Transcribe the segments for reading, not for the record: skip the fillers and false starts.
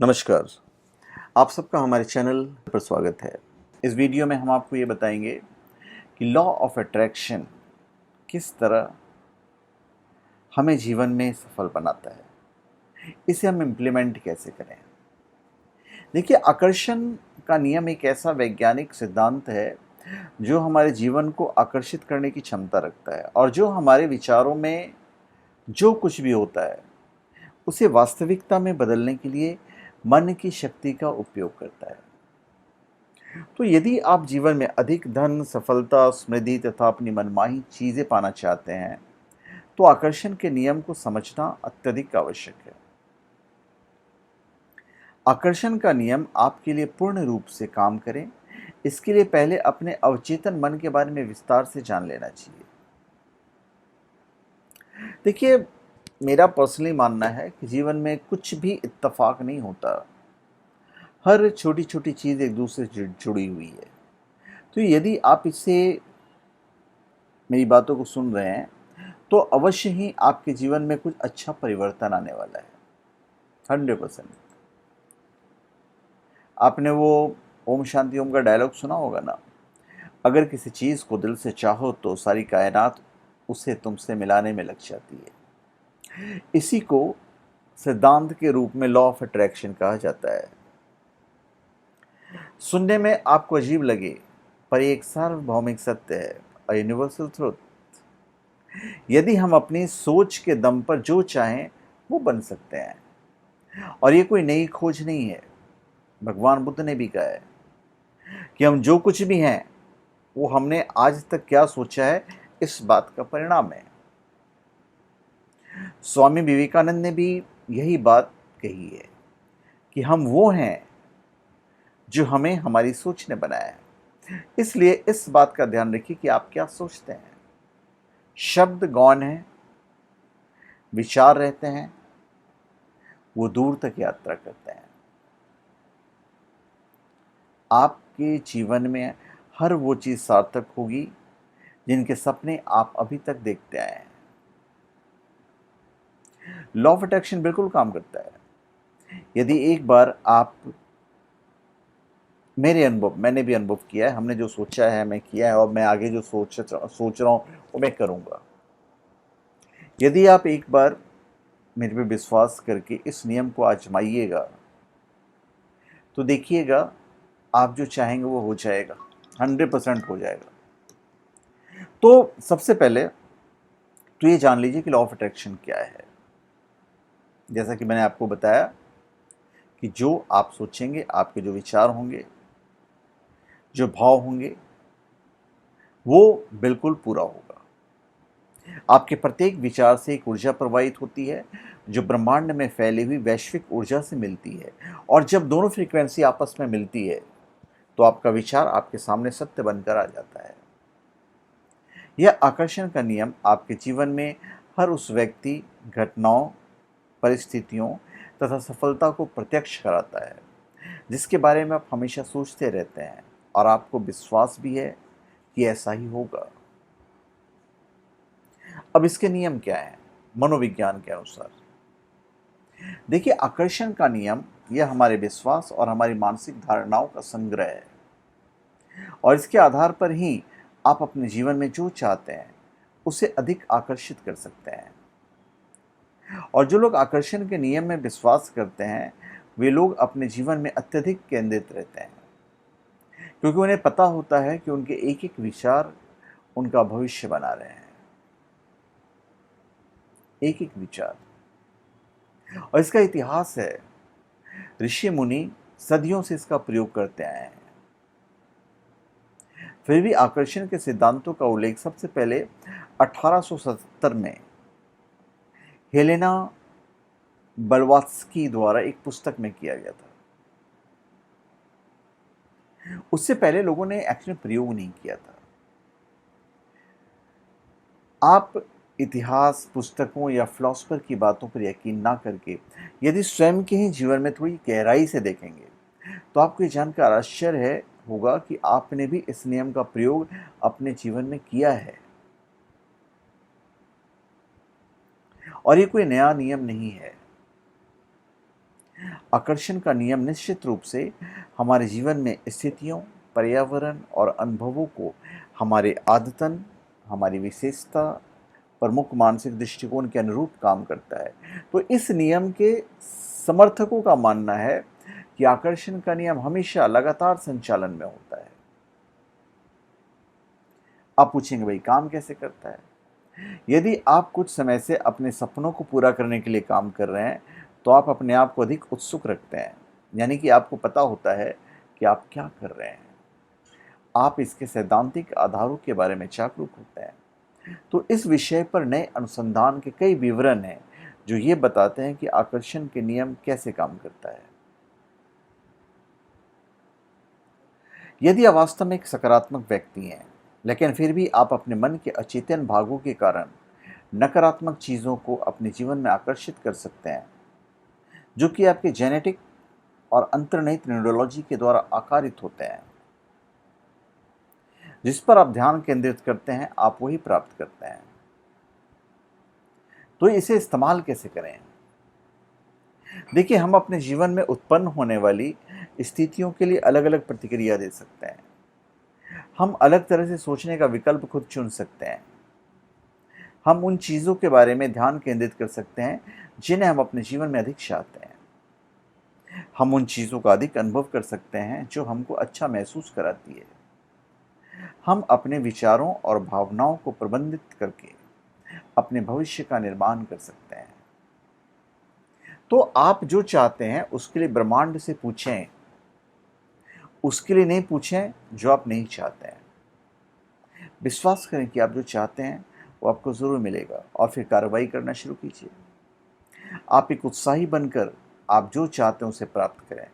नमस्कार। आप सबका हमारे चैनल पर स्वागत है। इस वीडियो में हम आपको ये बताएंगे कि लॉ ऑफ अट्रैक्शन किस तरह हमें जीवन में सफल बनाता है, इसे हम इम्प्लीमेंट कैसे करें। देखिए, आकर्षण का नियम एक ऐसा वैज्ञानिक सिद्धांत है जो हमारे जीवन को आकर्षित करने की क्षमता रखता है और जो हमारे विचारों में जो कुछ भी होता है उसे वास्तविकता में बदलने के लिए मन की शक्ति का उपयोग करता है। तो यदि आप जीवन में अधिक धन, सफलता, समृद्धि तथा अपनी मनमानी चीजें पाना चाहते हैं, तो आकर्षण के नियम को समझना अत्यधिक आवश्यक है। आकर्षण का नियम आपके लिए पूर्ण रूप से काम करे, इसके लिए पहले अपने अवचेतन मन के बारे में विस्तार से जान लेना चाहिए। देखिए, मेरा पर्सनली मानना है कि जीवन में कुछ भी इत्तेफाक नहीं होता। हर छोटी छोटी चीज एक दूसरे से जुड़ी हुई है। तो यदि आप इसे मेरी बातों को सुन रहे हैं तो अवश्य ही आपके जीवन में कुछ अच्छा परिवर्तन आने वाला है। 100%। आपने वो ओम शांति ओम का डायलॉग सुना होगा ना, अगर किसी चीज को दिल से चाहो तो सारी कायनात उसे तुमसे मिलाने में लग जाती है। इसी को सिद्धांत के रूप में लॉ ऑफ अट्रैक्शन कहा जाता है। सुनने में आपको अजीब लगे, पर ये एक सार्वभौमिक सत्य है, अ यूनिवर्सल ट्रुथ। यदि हम अपनी सोच के दम पर जो चाहें वो बन सकते हैं। और ये कोई नई खोज नहीं है। भगवान बुद्ध ने भी कहा है कि हम जो कुछ भी हैं वो हमने आज तक क्या सोचा है इस बात का परिणाम है। स्वामी विवेकानंद ने भी यही बात कही है कि हम वो हैं जो हमें हमारी सोच ने बनाया है। इसलिए इस बात का ध्यान रखिए कि आप क्या सोचते हैं। शब्द गौण हैं, विचार रहते हैं, वो दूर तक यात्रा करते हैं। आपके जीवन में हर वो चीज सार्थक होगी जिनके सपने आप अभी तक देखते आए हैं। लॉ ऑफ अट्रैक्शन बिल्कुल काम करता है। यदि एक बार आप, मैंने भी अनुभव किया है, हमने जो सोचा है मैं किया है और मैं आगे जो सोच रहा हूँ वो मैं करूँगा। यदि आप एक बार मेरे पे विश्वास करके इस नियम को आजमाइएगा तो देखिएगा, आप जो चाहेंगे वो हो जाएगा, 100% हो जाएगा। तो सबसे पहले तो ये जान लीजिए कि लॉ ऑफ अट्रैक्शन क्या है। जैसा कि मैंने आपको बताया कि जो आप सोचेंगे, आपके जो विचार होंगे, जो भाव होंगे, वो बिल्कुल पूरा होगा। आपके प्रत्येक विचार से एक ऊर्जा प्रवाहित होती है जो ब्रह्मांड में फैली हुई वैश्विक ऊर्जा से मिलती है। और जब दोनों फ्रीक्वेंसी आपस में मिलती है तो आपका विचार आपके सामने सत्य बनकर आ जाता है। यह आकर्षण का नियम आपके जीवन में हर उस व्यक्ति, घटनाओं, परिस्थितियों तथा सफलता को प्रत्यक्ष कराता है जिसके बारे में आप हमेशा सोचते रहते हैं और आपको विश्वास भी है कि ऐसा ही होगा। अब इसके नियम क्या हैं मनोविज्ञान के अनुसार? देखिए, आकर्षण का नियम यह हमारे विश्वास और हमारी मानसिक धारणाओं का संग्रह है और इसके आधार पर ही आप अपने जीवन में जो चाहते हैं उसे अधिक आकर्षित कर सकते हैं। और जो लोग आकर्षण के नियम में विश्वास करते हैं वे लोग अपने जीवन में अत्यधिक केंद्रित रहते हैं, क्योंकि उन्हें पता होता है कि उनके एक एक विचार उनका भविष्य बना रहे हैं। एक एक विचार, और इसका इतिहास है। ऋषि मुनि सदियों से इसका प्रयोग करते आए हैं। फिर भी आकर्षण के सिद्धांतों का उल्लेख सबसे पहले 1877 में हेलेना ब्लवात्स्की द्वारा एक पुस्तक में किया गया था। उससे पहले लोगों ने एक्चुअली प्रयोग नहीं किया था। आप इतिहास, पुस्तकों या फिलोसफर की बातों पर यकीन ना करके यदि स्वयं के ही जीवन में थोड़ी गहराई से देखेंगे तो आपको ये जानकर आश्चर्य होगा कि आपने भी इस नियम का प्रयोग अपने जीवन में किया है। और ये कोई नया नियम नहीं है। आकर्षण का नियम निश्चित रूप से हमारे जीवन में स्थितियों, पर्यावरण और अनुभवों को हमारे आदतन, हमारी विशेषता, प्रमुख मानसिक दृष्टिकोण के अनुरूप काम करता है। तो इस नियम के समर्थकों का मानना है कि आकर्षण का नियम हमेशा लगातार संचालन में होता है। आप पूछेंगे भाई काम कैसे करता है? यदि आप कुछ समय से अपने सपनों को पूरा करने के लिए काम कर रहे हैं, तो आप अपने आप को अधिक उत्सुक रखते हैं। यानी कि आपको पता होता है कि आप क्या कर रहे हैं। आप इसके सैद्धांतिक आधारों के बारे में जागरूक होते हैं। तो इस विषय पर नए अनुसंधान के कई विवरण हैं जो ये बताते हैं कि आकर्षण के नियम कैसे काम करता है। यदि आप वास्तव में एक सकारात्मक व्यक्ति हैं, लेकिन फिर भी आप अपने मन के अचेतन भागों के कारण नकारात्मक चीज़ों को अपने जीवन में आकर्षित कर सकते हैं, जो कि आपके जेनेटिक और अंतर्निहित न्यूरोलॉजी के द्वारा आकारित होते हैं। जिस पर आप ध्यान केंद्रित करते हैं, आप वही प्राप्त करते हैं। तो इसे इस्तेमाल कैसे करें? देखिए, हम अपने जीवन में उत्पन्न होने वाली स्थितियों के लिए अलग अलग प्रतिक्रिया दे सकते हैं। हम अलग तरह से सोचने का विकल्प खुद चुन सकते हैं। हम उन चीज़ों के बारे में ध्यान केंद्रित कर सकते हैं जिन्हें हम अपने जीवन में अधिक चाहते हैं। हम उन चीज़ों का अधिक अनुभव कर सकते हैं जो हमको अच्छा महसूस कराती है। हम अपने विचारों और भावनाओं को प्रबंधित करके अपने भविष्य का निर्माण कर सकते हैं। तो आप जो चाहते हैं उसके लिए ब्रह्मांड से पूछें, उसके लिए नहीं पूछें जो आप नहीं चाहते हैं। विश्वास करें कि आप जो चाहते हैं वो आपको ज़रूर मिलेगा और फिर कार्रवाई करना शुरू कीजिए। आप एक उत्साही बनकर आप जो चाहते हैं उसे प्राप्त करें।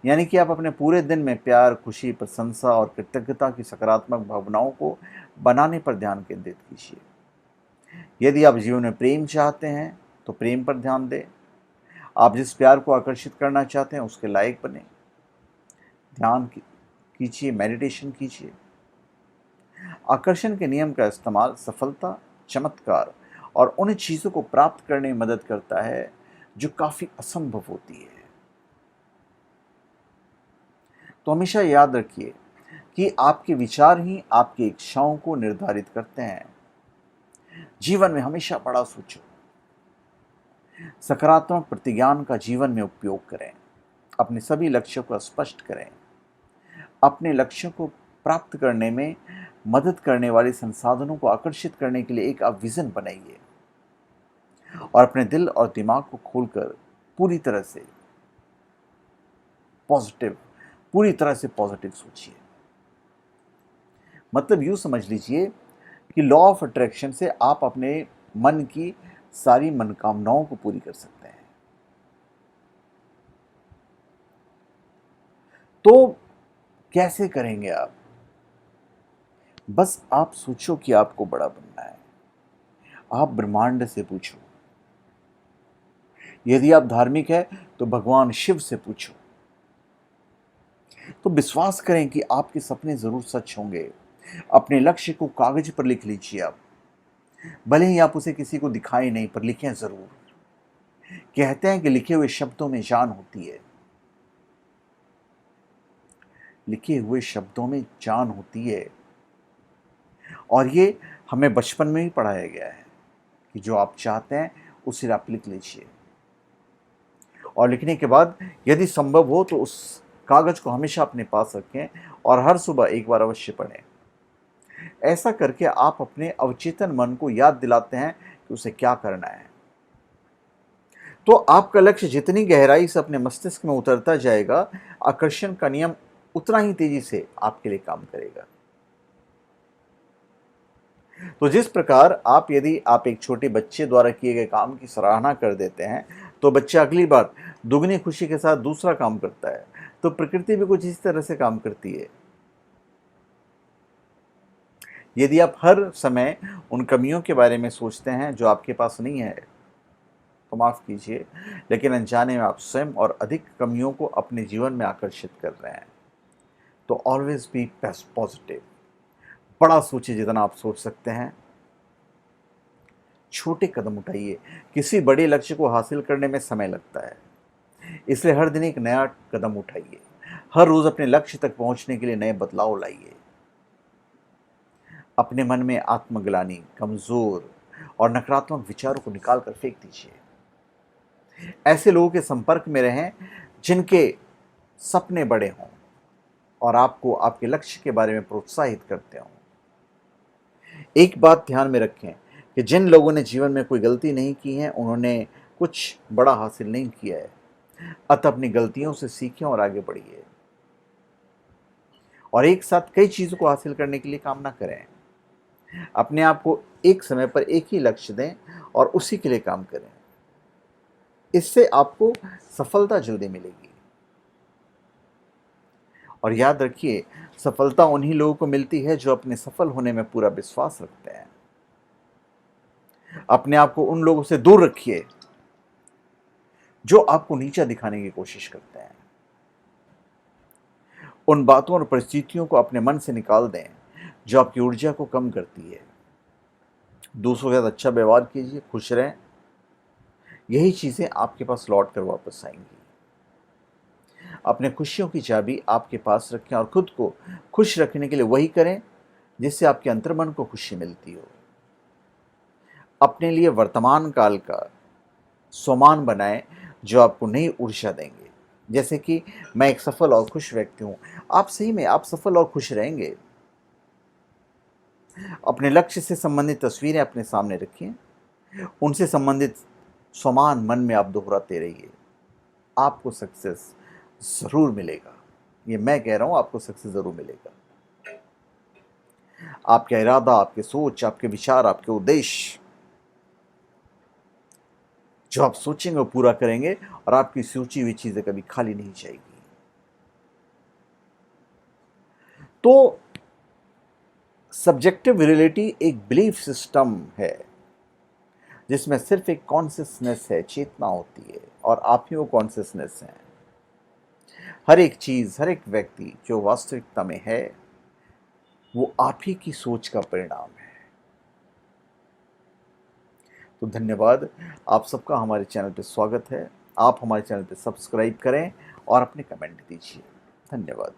यानी कि आप अपने पूरे दिन में प्यार, खुशी, प्रशंसा और कृतज्ञता की सकारात्मक भावनाओं को बनाने पर ध्यान केंद्रित कीजिए। यदि आप जीवन में प्रेम चाहते हैं तो प्रेम पर ध्यान दें। आप जिस प्यार को आकर्षित करना चाहते हैं उसके लायक बने। ध्यान कीजिए, मेडिटेशन कीजिए। आकर्षण के नियम का इस्तेमाल सफलता, चमत्कार और उन चीज़ों को प्राप्त करने में मदद करता है जो काफ़ी असंभव होती है। तो हमेशा याद रखिए कि आपके विचार ही आपकी इच्छाओं को निर्धारित करते हैं। जीवन में हमेशा बड़ा सोचो, सकारात्मक प्रतिज्ञान का जीवन में उपयोग करें, अपने सभी लक्ष्यों को स्पष्ट करें, अपने लक्ष्यों को प्राप्त करने में मदद करने वाले संसाधनों को आकर्षित करने के लिए एक आप विजन बनाइए और अपने दिल और दिमाग को खोलकर पूरी तरह से पॉजिटिव सोचिए। मतलब यूँ समझ लीजिए कि लॉ ऑफ अट्रैक्शन से आप अपने मन की सारी मनोकामनाओं को पूरी कर सकते हैं। तो कैसे करेंगे आप? बस आप सोचो कि आपको बड़ा बनना है। आप ब्रह्मांड से पूछो। यदि आप धार्मिक हैं तो भगवान शिव से पूछो। तो विश्वास करें कि आपके सपने जरूर सच होंगे। अपने लक्ष्य को कागज पर लिख लीजिए आप। भले ही आप उसे किसी को दिखाएं नहीं, पर लिखें जरूर। कहते हैं कि लिखे हुए शब्दों में जान होती है। लिखे हुए शब्दों में जान होती है। और ये हमें बचपन में ही पढ़ाया गया है कि जो आप चाहते हैं उसे आप लिख लीजिए। और लिखने के बाद यदि संभव हो तो उस कागज को हमेशा अपने पास रखें और हर सुबह एक बार अवश्य पढ़ें। ऐसा करके आप अपने अवचेतन मन को याद दिलाते हैं कि उसे क्या करना है। तो आपका लक्ष्य जितनी गहराई से अपने मस्तिष्क में उतरता जाएगा, आकर्षण का नियम उतना ही तेजी से आपके लिए काम करेगा। तो जिस प्रकार यदि आप एक छोटे बच्चे द्वारा किए गए काम की सराहना कर देते हैं, तो बच्चा अगली बार दुगनी खुशी के साथ दूसरा काम करता है। तो प्रकृति भी कुछ इस तरह से काम करती है। यदि आप हर समय उन कमियों के बारे में सोचते हैं जो आपके पास नहीं है, तो माफ़ कीजिए, लेकिन अनजाने में आप स्वयं और अधिक कमियों को अपने जीवन में आकर्षित कर रहे हैं। तो ऑलवेज बी पॉजिटिव। बड़ा सोचिए जितना आप सोच सकते हैं। छोटे कदम उठाइए। किसी बड़े लक्ष्य को हासिल करने में समय लगता है, इसलिए हर दिन एक नया कदम उठाइए। हर रोज अपने लक्ष्य तक पहुंचने के लिए नए बदलाव लाइए। अपने मन में आत्मग्लानि, कमजोर और नकारात्मक विचारों को निकाल कर फेंक दीजिए। ऐसे लोगों के संपर्क में रहें जिनके सपने बड़े हों और आपको आपके लक्ष्य के बारे में प्रोत्साहित करते हों। एक बात ध्यान में रखें कि जिन लोगों ने जीवन में कोई गलती नहीं की है, उन्होंने कुछ बड़ा हासिल नहीं किया है। अतः अपनी गलतियों से सीखें और आगे बढ़िए, और एक साथ कई चीजों को हासिल करने के लिए काम ना करें। अपने आप को एक समय पर एक ही लक्ष्य दें और उसी के लिए काम करें। इससे आपको सफलता जल्दी मिलेगी। और याद रखिए, सफलता उन्हीं लोगों को मिलती है जो अपने सफल होने में पूरा विश्वास रखते हैं। अपने आप को उन लोगों से दूर रखिए जो आपको नीचा दिखाने की कोशिश करते हैं। उन बातों और परिस्थितियों को अपने मन से निकाल दें जो आपकी ऊर्जा को कम करती है। दूसरों के साथ अच्छा व्यवहार कीजिए, खुश रहें। यही चीजें आपके पास लौट कर वापस आएंगी। अपने खुशियों की चाबी आपके पास रखें और खुद को खुश रखने के लिए वही करें जिससे आपके अंतर्मन को खुशी मिलती हो। अपने लिए वर्तमान काल का सोमान बनाएं जो आपको नई ऊर्जा देंगे। जैसे कि मैं एक सफल और खुश व्यक्ति हूं। आप सही में आप सफल और खुश रहेंगे। अपने लक्ष्य से संबंधित तस्वीरें अपने सामने रखिए। उनसे संबंधित सोमान मन में आप दोहराते रहिए। आपको सक्सेस जरूर मिलेगा। ये मैं कह रहा हूं, आपको सक्सेस जरूर मिलेगा। आपका इरादा, आपके सोच, आपके विचार, आपके उद्देश्य जो आप सोचेंगे वो पूरा करेंगे, और आपकी सोची हुई चीजें कभी खाली नहीं जाएगी। तो सब्जेक्टिव रियलिटी एक बिलीफ सिस्टम है जिसमें सिर्फ एक कॉन्शियसनेस है, चेतना होती है, और आप ही वो कॉन्शियसनेस है। हर एक चीज, हर एक व्यक्ति जो वास्तविकता में है, वो आप ही की सोच का परिणाम है। तो धन्यवाद। आप सबका हमारे चैनल पे स्वागत है। आप हमारे चैनल पे सब्सक्राइब करें और अपने कमेंट दीजिए। धन्यवाद।